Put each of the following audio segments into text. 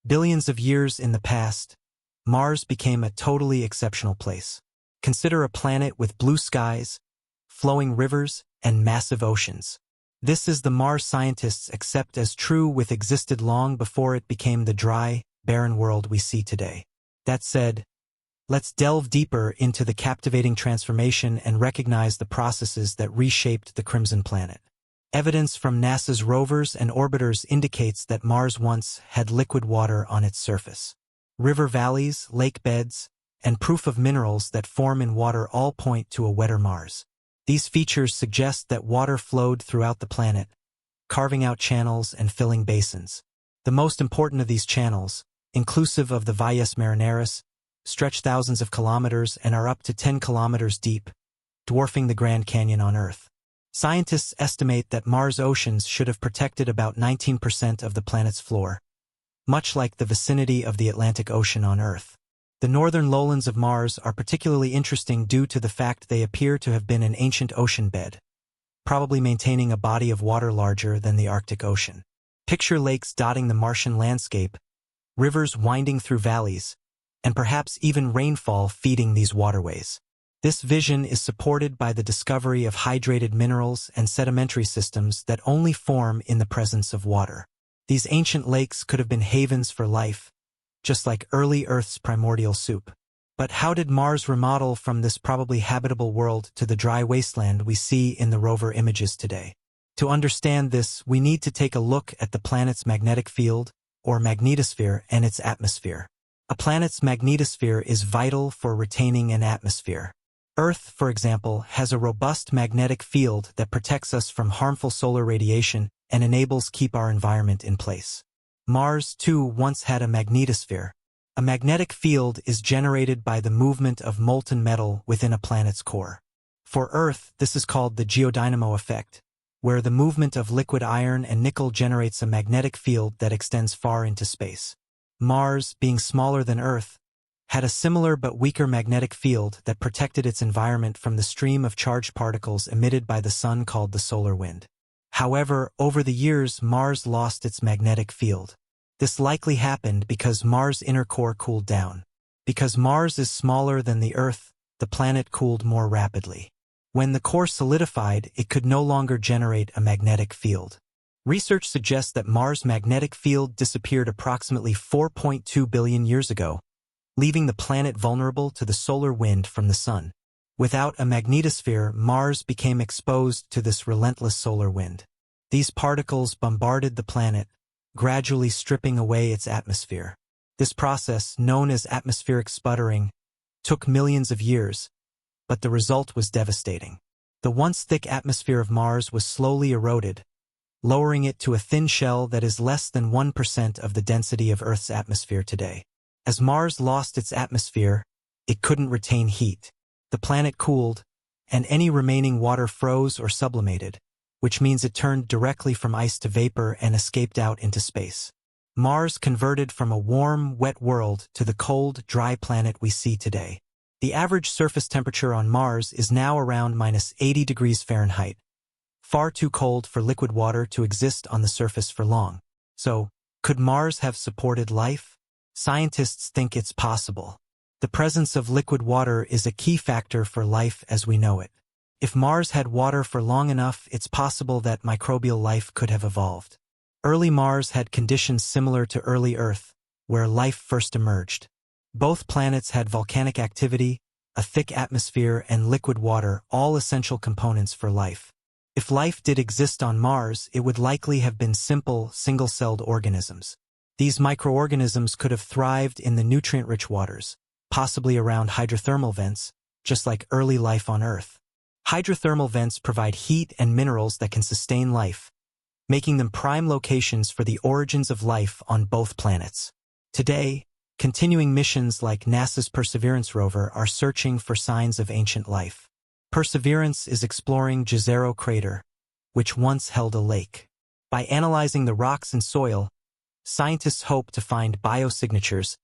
Billions of years in the past, Mars became a totally exceptional place. Consider a planet with blue skies, flowing rivers, and massive oceans. This is the Mars scientists accept as true which existed long before it became the dry, barren world we see today. That said, let's delve deeper into the captivating transformation and recognize the processes that reshaped the Crimson Planet. Evidence from NASA's rovers and orbiters indicates that Mars once had liquid water on its surface. River valleys, lake beds, and proof of minerals that form in water all point to a wetter Mars. These features suggest that water flowed throughout the planet, carving out channels and filling basins. The most important of these channels, inclusive of the Valles Marineris, stretch thousands of kilometers and are up to 10 kilometers deep, dwarfing the Grand Canyon on Earth. Scientists estimate that Mars' oceans should have protected about 19% of the planet's floor, much like the vicinity of the Atlantic Ocean on Earth. The northern lowlands of Mars are particularly interesting due to the fact they appear to have been an ancient ocean bed, probably maintaining a body of water larger than the Arctic Ocean. Picture lakes dotting the Martian landscape, rivers winding through valleys, and perhaps even rainfall feeding these waterways. This vision is supported by the discovery of hydrated minerals and sedimentary systems that only form in the presence of water. These ancient lakes could have been havens for life, just like early Earth's primordial soup. But how did Mars remodel from this probably habitable world to the dry wasteland we see in the rover images today? To understand this, we need to take a look at the planet's magnetic field, or magnetosphere, and its atmosphere. A planet's magnetosphere is vital for retaining an atmosphere. Earth, for example, has a robust magnetic field that protects us from harmful solar radiation and enables keep our environment in place. Mars, too, once had a magnetosphere. A magnetic field is generated by the movement of molten metal within a planet's core. For Earth, this is called the geodynamo effect, where the movement of liquid iron and nickel generates a magnetic field that extends far into space. Mars, being smaller than Earth, had a similar but weaker magnetic field that protected its environment from the stream of charged particles emitted by the sun called the solar wind. However, over the years, Mars lost its magnetic field. This likely happened because Mars' inner core cooled down. Because Mars is smaller than the Earth, the planet cooled more rapidly. When the core solidified, it could no longer generate a magnetic field. Research suggests that Mars' magnetic field disappeared approximately 4.2 billion years ago, leaving the planet vulnerable to the solar wind from the sun. Without a magnetosphere, Mars became exposed to this relentless solar wind. These particles bombarded the planet, gradually stripping away its atmosphere. This process, known as atmospheric sputtering, took millions of years, but the result was devastating. The once thick atmosphere of Mars was slowly eroded, lowering it to a thin shell that is less than 1% of the density of Earth's atmosphere today. As Mars lost its atmosphere, it couldn't retain heat. The planet cooled, and any remaining water froze or sublimated, which means it turned directly from ice to vapor and escaped out into space. Mars converted from a warm, wet world to the cold, dry planet we see today. The average surface temperature on Mars is now around -80 degrees Fahrenheit, far too cold for liquid water to exist on the surface for long. So, could Mars have supported life? Scientists think it's possible. The presence of liquid water is a key factor for life as we know it. If Mars had water for long enough, it's possible that microbial life could have evolved. Early Mars had conditions similar to early Earth, where life first emerged. Both planets had volcanic activity, a thick atmosphere, and liquid water, all essential components for life. If life did exist on Mars, it would likely have been simple, single-celled organisms. These microorganisms could have thrived in the nutrient-rich waters, possibly around hydrothermal vents, just like early life on Earth. Hydrothermal vents provide heat and minerals that can sustain life, making them prime locations for the origins of life on both planets. Today, continuing missions like NASA's Perseverance rover are searching for signs of ancient life. Perseverance is exploring Jezero Crater, which once held a lake. By analyzing the rocks and soil, scientists hope to find biosignatures,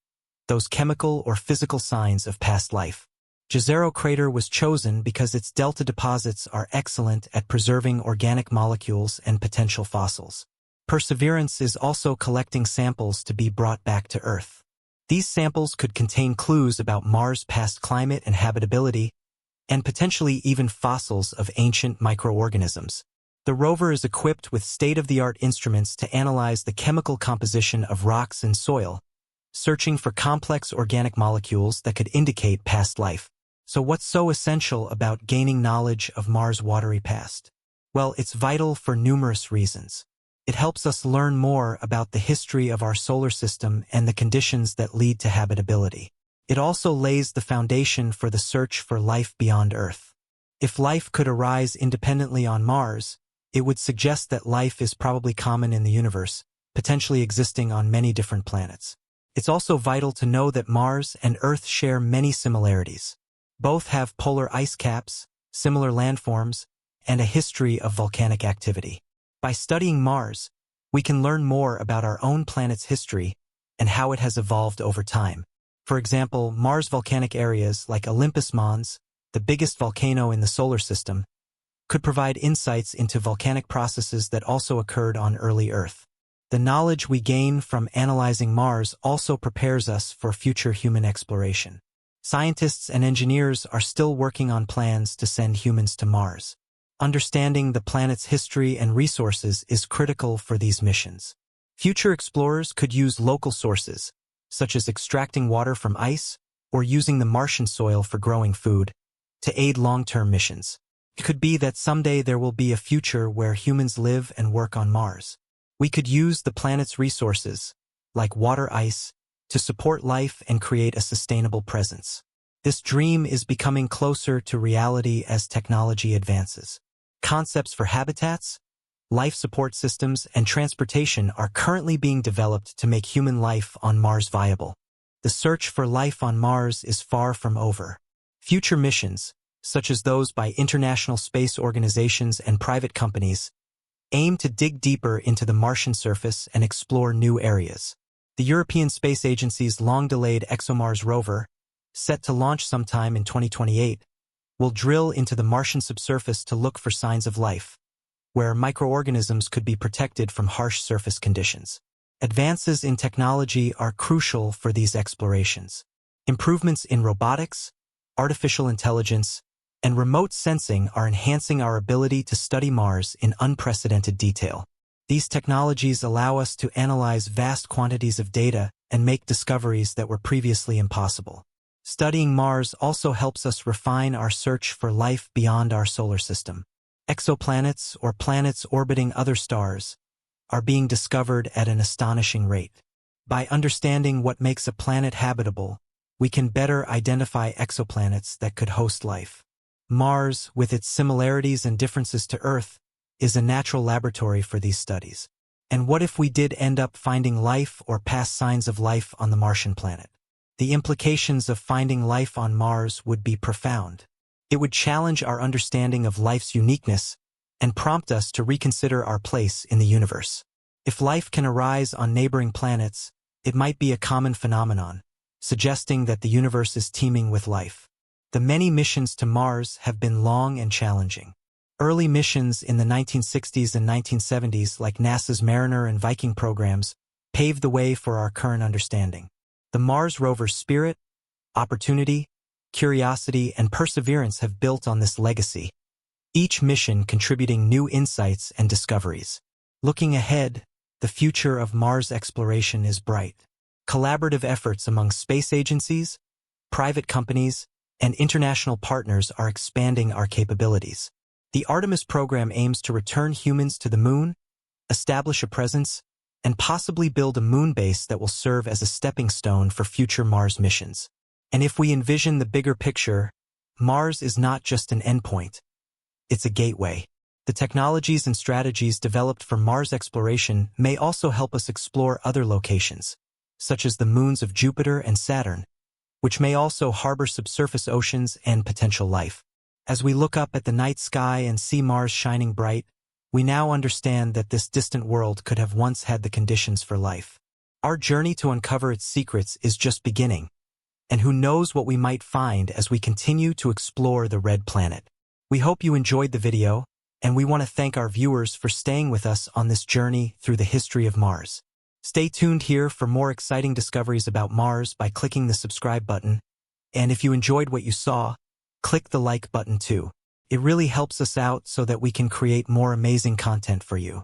those chemical or physical signs of past life. Jezero Crater was chosen because its delta deposits are excellent at preserving organic molecules and potential fossils. Perseverance is also collecting samples to be brought back to Earth. These samples could contain clues about Mars' past climate and habitability, and potentially even fossils of ancient microorganisms. The rover is equipped with state-of-the-art instruments to analyze the chemical composition of rocks and soil, searching for complex organic molecules that could indicate past life. So what's so essential about gaining knowledge of Mars' watery past? Well, it's vital for numerous reasons. It helps us learn more about the history of our solar system and the conditions that lead to habitability. It also lays the foundation for the search for life beyond Earth. If life could arise independently on Mars, it would suggest that life is probably common in the universe, potentially existing on many different planets. It's also vital to know that Mars and Earth share many similarities. Both have polar ice caps, similar landforms, and a history of volcanic activity. By studying Mars, we can learn more about our own planet's history and how it has evolved over time. For example, Mars volcanic areas like Olympus Mons, the biggest volcano in the solar system, could provide insights into volcanic processes that also occurred on early Earth. The knowledge we gain from analyzing Mars also prepares us for future human exploration. Scientists and engineers are still working on plans to send humans to Mars. Understanding the planet's history and resources is critical for these missions. Future explorers could use local sources, such as extracting water from ice or using the Martian soil for growing food, to aid long-term missions. It could be that someday there will be a future where humans live and work on Mars. We could use the planet's resources, like water ice, to support life and create a sustainable presence. This dream is becoming closer to reality as technology advances. Concepts for habitats, life support systems, and transportation are currently being developed to make human life on Mars viable. The search for life on Mars is far from over. Future missions, such as those by international space organizations and private companies, aim to dig deeper into the Martian surface and explore new areas. The European Space Agency's long-delayed ExoMars rover, set to launch sometime in 2028, will drill into the Martian subsurface to look for signs of life, where microorganisms could be protected from harsh surface conditions. Advances in technology are crucial for these explorations. Improvements in robotics, artificial intelligence, and remote sensing are enhancing our ability to study Mars in unprecedented detail. These technologies allow us to analyze vast quantities of data and make discoveries that were previously impossible. Studying Mars also helps us refine our search for life beyond our solar system. Exoplanets, or planets orbiting other stars, are being discovered at an astonishing rate. By understanding what makes a planet habitable, we can better identify exoplanets that could host life. Mars, with its similarities and differences to Earth, is a natural laboratory for these studies. And what if we did end up finding life or past signs of life on the Martian planet? The implications of finding life on Mars would be profound. It would challenge our understanding of life's uniqueness and prompt us to reconsider our place in the universe. If life can arise on neighboring planets, it might be a common phenomenon, suggesting that the universe is teeming with life. The many missions to Mars have been long and challenging. Early missions in the 1960s and 1970s, like NASA's Mariner and Viking programs, paved the way for our current understanding. The Mars rover's spirit, opportunity, curiosity, and perseverance have built on this legacy, each mission contributing new insights and discoveries. Looking ahead, the future of Mars exploration is bright. Collaborative efforts among space agencies, private companies, and international partners are expanding our capabilities. The Artemis program aims to return humans to the Moon, establish a presence, and possibly build a moon base that will serve as a stepping stone for future Mars missions. And if we envision the bigger picture, Mars is not just an endpoint. It's a gateway. The technologies and strategies developed for Mars exploration may also help us explore other locations, such as the moons of Jupiter and Saturn, which may also harbor subsurface oceans and potential life. As we look up at the night sky and see Mars shining bright, we now understand that this distant world could have once had the conditions for life. Our journey to uncover its secrets is just beginning, and who knows what we might find as we continue to explore the red planet. We hope you enjoyed the video. and we want to thank our viewers for staying with us on this journey through the history of Mars. Stay tuned here for more exciting discoveries about Mars by clicking the subscribe button, and if you enjoyed what you saw, click the like button too. It really helps us out so that we can create more amazing content for you.